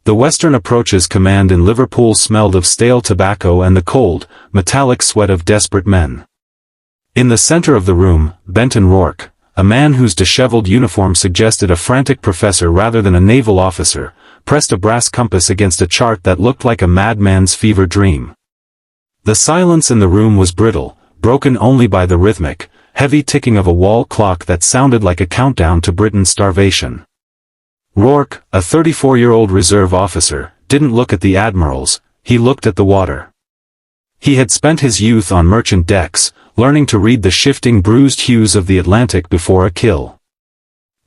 The Western Approaches Command in Liverpool smelled of stale tobacco and the cold, metallic sweat of desperate men. In the center of the room, Benton Rourke, a man whose disheveled uniform suggested a frantic professor rather than a naval officer, pressed a brass compass against a chart that looked like a madman's fever dream. The silence in the room was brittle, broken only by the rhythmic, heavy ticking of a wall clock that sounded like a countdown to Britain's starvation. Rourke, a 34-year-old reserve officer, didn't look at the admirals, he looked at the water. He had spent his youth on merchant decks, learning to read the shifting bruised hues of the Atlantic before a kill.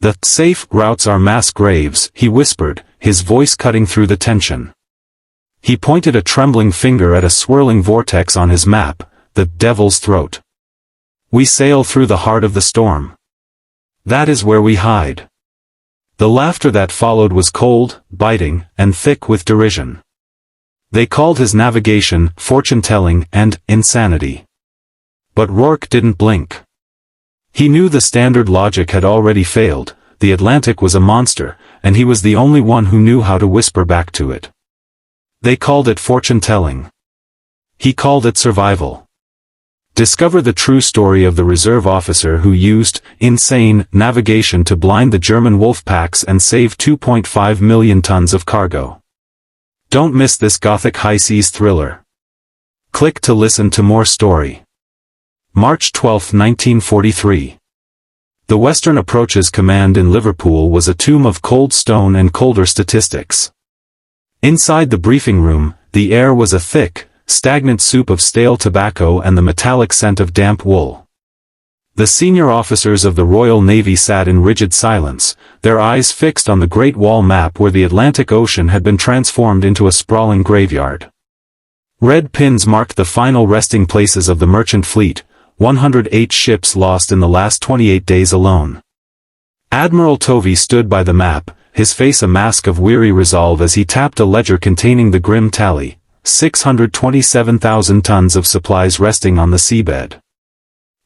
"The safe routes are mass graves," he whispered, his voice cutting through the tension. He pointed a trembling finger at a swirling vortex on his map, the Devil's Throat. "We sail through the heart of the storm. That is where we hide." The laughter that followed was cold, biting, and thick with derision. They called his navigation fortune-telling and insanity. But Rourke didn't blink. He knew the standard logic had already failed, the Atlantic was a monster, and he was the only one who knew how to whisper back to it. They called it fortune-telling. He called it survival. Discover the true story of the reserve officer who used insane navigation to blind the German wolf packs and save 2.5 million tons of cargo. Don't miss this gothic high-seas thriller. Click to listen to more story. March 12, 1943. The Western Approaches Command in Liverpool was a tomb of cold stone and colder statistics. Inside the briefing room, the air was a thick, stagnant soup of stale tobacco and the metallic scent of damp wool. The senior officers of the Royal Navy sat in rigid silence, their eyes fixed on the Great Wall map where the Atlantic Ocean had been transformed into a sprawling graveyard. Red pins marked the final resting places of the merchant fleet, 108 ships lost in the last 28 days alone. Admiral Tovey stood by the map, his face a mask of weary resolve as he tapped a ledger containing the grim tally. 627,000 tons of supplies resting on the seabed.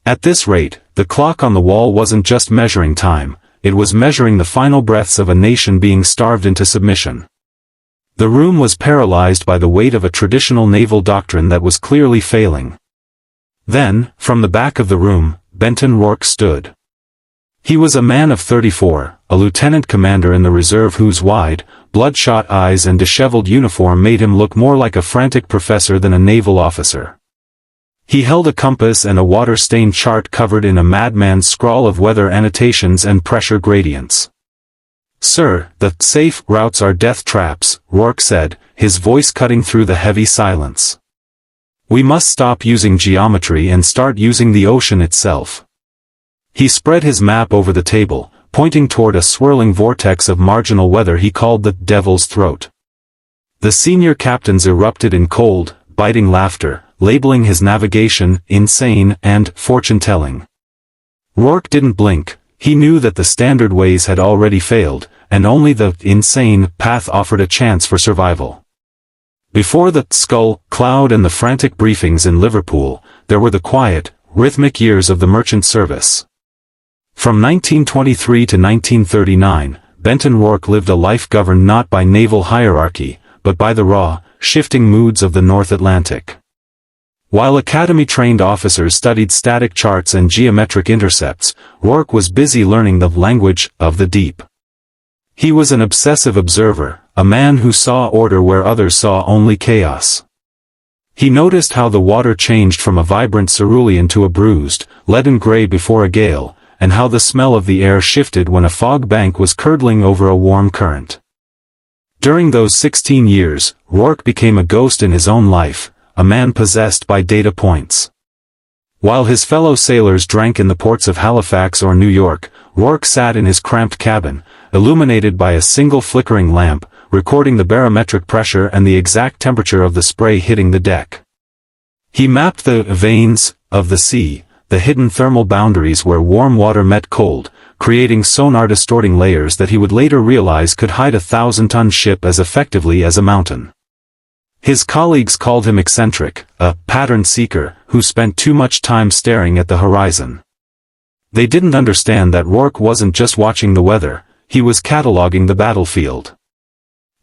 At this rate, the clock on the wall wasn't just measuring time, it was measuring the final breaths of a nation being starved into submission. The room was paralyzed by the weight of a traditional naval doctrine that was clearly failing. Then, from the back of the room, Benton Rourke stood. He was a man of 34, a lieutenant commander in the reserve whose wide, bloodshot eyes and disheveled uniform made him look more like a frantic professor than a naval officer. He held a compass and a water-stained chart covered in a madman's scrawl of weather annotations and pressure gradients. "Sir, the safe routes are death traps," Rourke said, his voice cutting through the heavy silence. "We must stop using geometry and start using the ocean itself." He spread his map over the table, pointing toward a swirling vortex of marginal weather he called the Devil's Throat. The senior captains erupted in cold, biting laughter, labeling his navigation insane and fortune-telling. Rourke didn't blink, he knew that the standard ways had already failed, and only the insane path offered a chance for survival. Before the skull cloud and the frantic briefings in Liverpool, there were the quiet, rhythmic years of the merchant service. From 1923 to 1939, Benton Rourke lived a life governed not by naval hierarchy, but by the raw, shifting moods of the North Atlantic. While academy-trained officers studied static charts and geometric intercepts, Rourke was busy learning the language of the deep. He was an obsessive observer, a man who saw order where others saw only chaos. He noticed how the water changed from a vibrant cerulean to a bruised, leaden gray before a gale, and how the smell of the air shifted when a fog bank was curdling over a warm current. During those 16 years, Rourke became a ghost in his own life, a man possessed by data points. While his fellow sailors drank in the ports of Halifax or New York, Rourke sat in his cramped cabin, illuminated by a single flickering lamp, recording the barometric pressure and the exact temperature of the spray hitting the deck. He mapped the veins of the sea, the hidden thermal boundaries where warm water met cold, creating sonar-distorting layers that he would later realize could hide a 1,000-ton ship as effectively as a mountain. His colleagues called him eccentric, a pattern seeker, who spent too much time staring at the horizon. They didn't understand that Rourke wasn't just watching the weather, he was cataloging the battlefield.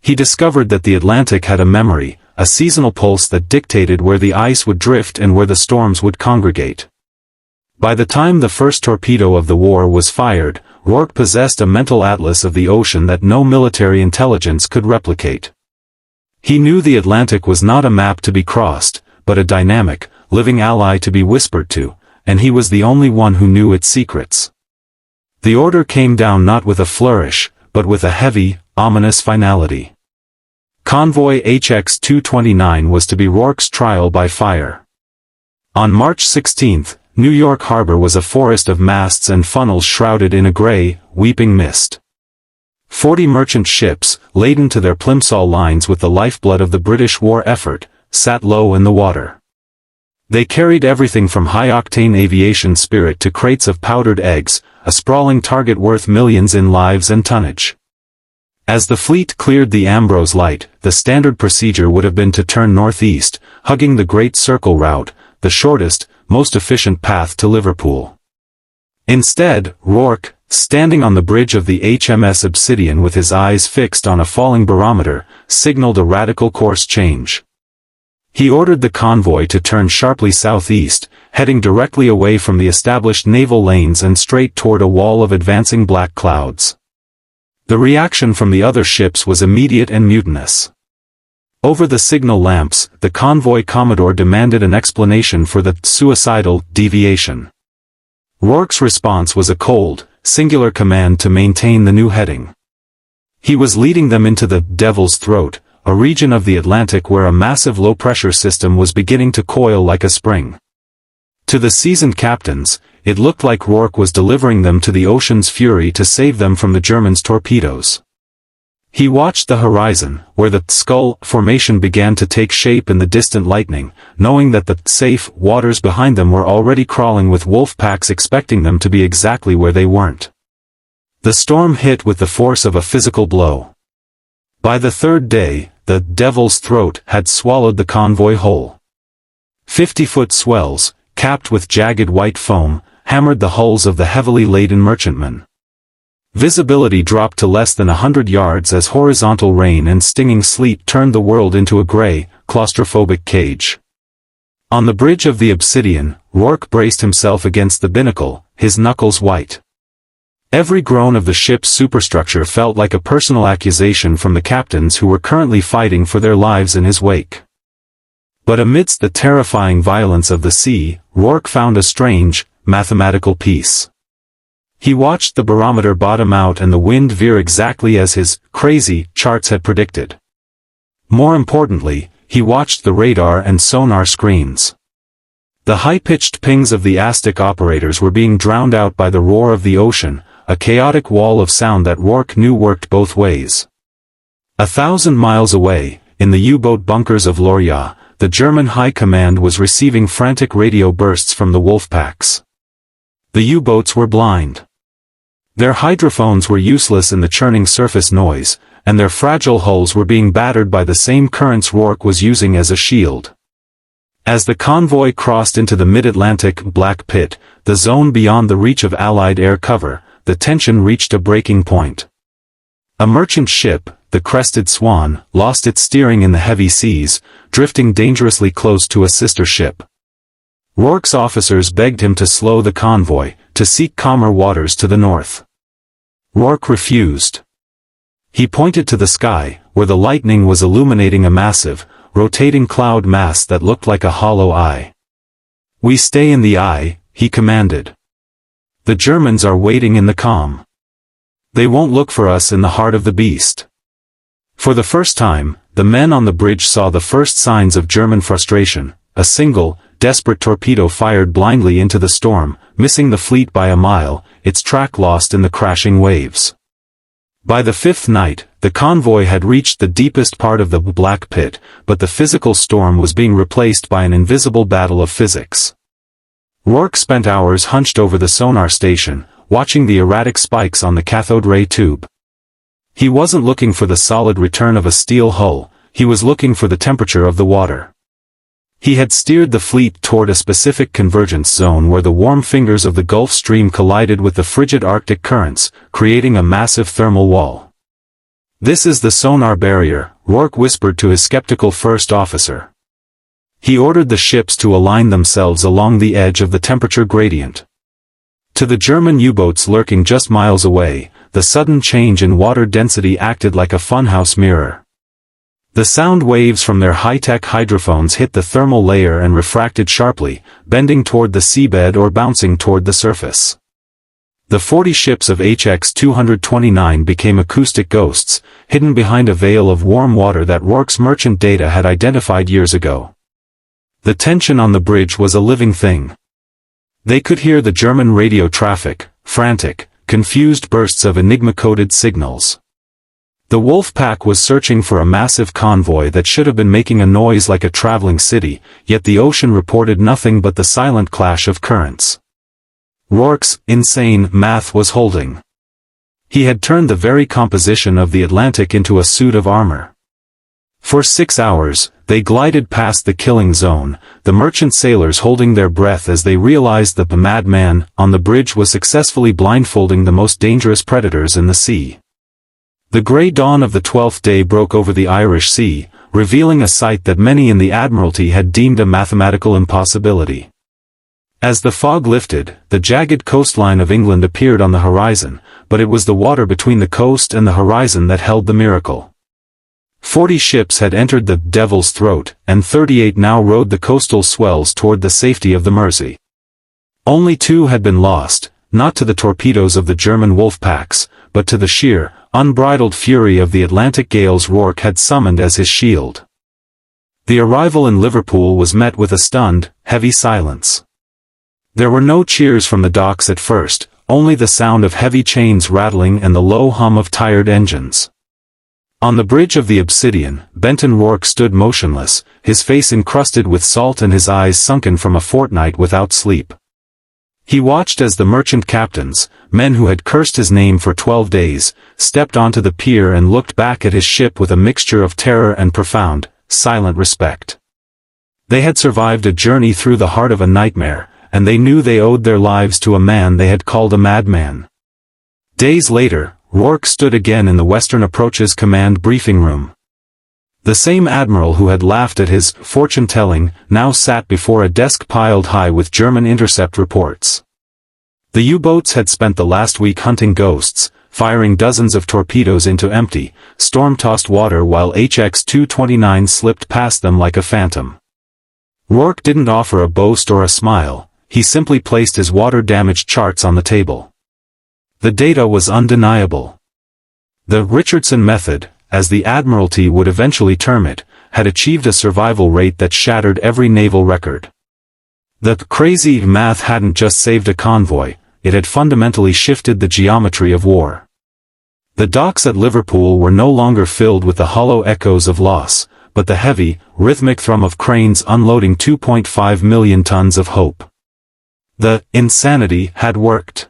He discovered that the Atlantic had a memory, a seasonal pulse that dictated where the ice would drift and where the storms would congregate. By the time the first torpedo of the war was fired, Rourke possessed a mental atlas of the ocean that no military intelligence could replicate. He knew the Atlantic was not a map to be crossed, but a dynamic, living ally to be whispered to, and he was the only one who knew its secrets. The order came down not with a flourish, but with a heavy, ominous finality. Convoy HX-229 was to be Rourke's trial by fire. On March 16, New York Harbor was a forest of masts and funnels shrouded in a gray, weeping mist. 40 merchant ships, laden to their plimsoll lines with the lifeblood of the British war effort, sat low in the water. They carried everything from high-octane aviation spirit to crates of powdered eggs, a sprawling target worth millions in lives and tonnage. As the fleet cleared the Ambrose Light, the standard procedure would have been to turn northeast, hugging the Great Circle route, the shortest, most efficient path to Liverpool. Instead, Rourke, standing on the bridge of the HMS Obsidian with his eyes fixed on a falling barometer, signaled a radical course change. He ordered the convoy to turn sharply southeast, heading directly away from the established naval lanes and straight toward a wall of advancing black clouds. The reaction from the other ships was immediate and mutinous. Over the signal lamps, the convoy commodore demanded an explanation for the suicidal deviation. Rourke's response was a cold, singular command to maintain the new heading. He was leading them into the Devil's Throat, a region of the Atlantic where a massive low-pressure system was beginning to coil like a spring. To the seasoned captains, it looked like Rourke was delivering them to the ocean's fury to save them from the Germans' torpedoes. He watched the horizon, where the Skull formation began to take shape in the distant lightning, knowing that the safe waters behind them were already crawling with wolf packs expecting them to be exactly where they weren't. The storm hit with the force of a physical blow. By the third day, the Devil's Throat had swallowed the convoy whole. 50-foot swells, capped with jagged white foam, hammered the hulls of the heavily laden merchantmen. Visibility dropped to less than 100 yards as horizontal rain and stinging sleet turned the world into a gray, claustrophobic cage. On the bridge of the Obsidian, Rourke braced himself against the binnacle, his knuckles white. Every groan of the ship's superstructure felt like a personal accusation from the captains who were currently fighting for their lives in his wake. But amidst the terrifying violence of the sea, Rourke found a strange, mathematical peace. He watched the barometer bottom out and the wind veer exactly as his crazy charts had predicted. More importantly, he watched the radar and sonar screens. The high-pitched pings of the Aztec operators were being drowned out by the roar of the ocean, a chaotic wall of sound that Rourke knew worked both ways. 1,000 miles away, in the U-boat bunkers of Lorya, the German High Command was receiving frantic radio bursts from the wolf packs. The U-boats were blind. Their hydrophones were useless in the churning surface noise, and their fragile hulls were being battered by the same currents Rourke was using as a shield. As the convoy crossed into the mid-Atlantic Black Pit, the zone beyond the reach of Allied air cover, the tension reached a breaking point. A merchant ship, the Crested Swan, lost its steering in the heavy seas, drifting dangerously close to a sister ship. Rourke's officers begged him to slow the convoy, to seek calmer waters to the north. Rourke refused. He pointed to the sky, where the lightning was illuminating a massive, rotating cloud mass that looked like a hollow eye. "We stay in the eye," he commanded. "The Germans are waiting in the calm. They won't look for us in the heart of the beast." For the first time, the men on the bridge saw the first signs of German frustration, a single, desperate torpedo fired blindly into the storm, missing the fleet by a mile, its track lost in the crashing waves. By the fifth night, the convoy had reached the deepest part of the Black Pit, but the physical storm was being replaced by an invisible battle of physics. Rourke spent hours hunched over the sonar station, watching the erratic spikes on the cathode ray tube. He wasn't looking for the solid return of a steel hull, he was looking for the temperature of the water. He had steered the fleet toward a specific convergence zone where the warm fingers of the Gulf Stream collided with the frigid Arctic currents, creating a massive thermal wall. "This is the sonar barrier," Rourke whispered to his skeptical first officer. He ordered the ships to align themselves along the edge of the temperature gradient. To the German U-boats lurking just miles away, the sudden change in water density acted like a funhouse mirror. The sound waves from their high-tech hydrophones hit the thermal layer and refracted sharply, bending toward the seabed or bouncing toward the surface. The 40 ships of HX-229 became acoustic ghosts, hidden behind a veil of warm water that Rourke's merchant data had identified years ago. The tension on the bridge was a living thing. They could hear the German radio traffic, frantic, confused bursts of enigma-coded signals. The wolf pack was searching for a massive convoy that should have been making a noise like a traveling city, yet the ocean reported nothing but the silent clash of currents. Rourke's insane math was holding. He had turned the very composition of the Atlantic into a suit of armor. For 6 hours, they glided past the killing zone, the merchant sailors holding their breath as they realized that the madman on the bridge was successfully blindfolding the most dangerous predators in the sea. The grey dawn of the 12th day broke over the Irish Sea, revealing a sight that many in the Admiralty had deemed a mathematical impossibility. As the fog lifted, the jagged coastline of England appeared on the horizon, but it was the water between the coast and the horizon that held the miracle. 40 ships had entered the Devil's Throat, and 38 now rode the coastal swells toward the safety of the Mersey. Only 2 had been lost, not to the torpedoes of the German wolf packs, but to the sheer, unbridled fury of the Atlantic gales Rourke had summoned as his shield. The arrival in Liverpool was met with a stunned, heavy silence. There were no cheers from the docks at first, only the sound of heavy chains rattling and the low hum of tired engines. On the bridge of the Obsidian, Benton Rourke stood motionless, his face encrusted with salt and his eyes sunken from a fortnight without sleep. He watched as the merchant captains, men who had cursed his name for 12 days, stepped onto the pier and looked back at his ship with a mixture of terror and profound, silent respect. They had survived a journey through the heart of a nightmare, and they knew they owed their lives to a man they had called a madman. Days later, Rourke stood again in the Western Approaches Command briefing room. The same admiral who had laughed at his fortune-telling now sat before a desk piled high with German intercept reports. The U-boats had spent the last week hunting ghosts, firing dozens of torpedoes into empty, storm-tossed water while HX-229 slipped past them like a phantom. Rourke didn't offer a boast or a smile. He simply placed his water-damaged charts on the table. The data was undeniable. The Richardson method, as the Admiralty would eventually term it, had achieved a survival rate that shattered every naval record. The crazy math hadn't just saved a convoy, it had fundamentally shifted the geometry of war. The docks at Liverpool were no longer filled with the hollow echoes of loss, but the heavy, rhythmic thrum of cranes unloading 2.5 million tons of hope. The insanity had worked.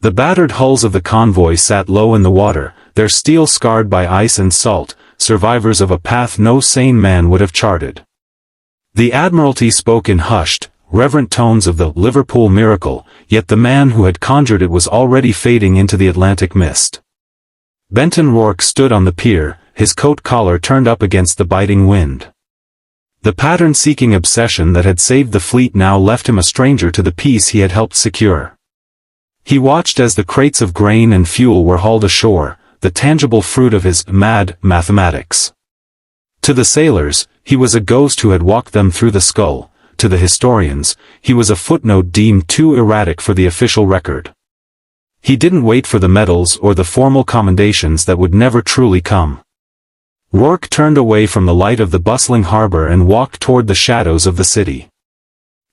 The battered hulls of the convoy sat low in the water, their steel scarred by ice and salt, survivors of a path no sane man would have charted. The Admiralty spoke in hushed, reverent tones of the Liverpool miracle, yet the man who had conjured it was already fading into the Atlantic mist. Benton Rourke stood on the pier, his coat collar turned up against the biting wind. The pattern-seeking obsession that had saved the fleet now left him a stranger to the peace he had helped secure. He watched as the crates of grain and fuel were hauled ashore, the tangible fruit of his mad mathematics. To the sailors, he was a ghost who had walked them through the skull. To the historians, he was a footnote deemed too erratic for the official record. He didn't wait for the medals or the formal commendations that would never truly come. Rourke turned away from the light of the bustling harbor and walked toward the shadows of the city.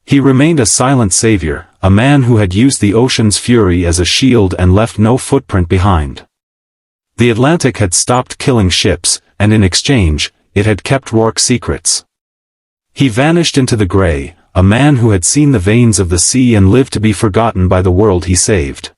He remained a silent savior, a man who had used the ocean's fury as a shield and left no footprint behind. The Atlantic had stopped killing ships, and in exchange, it had kept Rourke's secrets. He vanished into the gray, a man who had seen the veins of the sea and lived to be forgotten by the world he saved.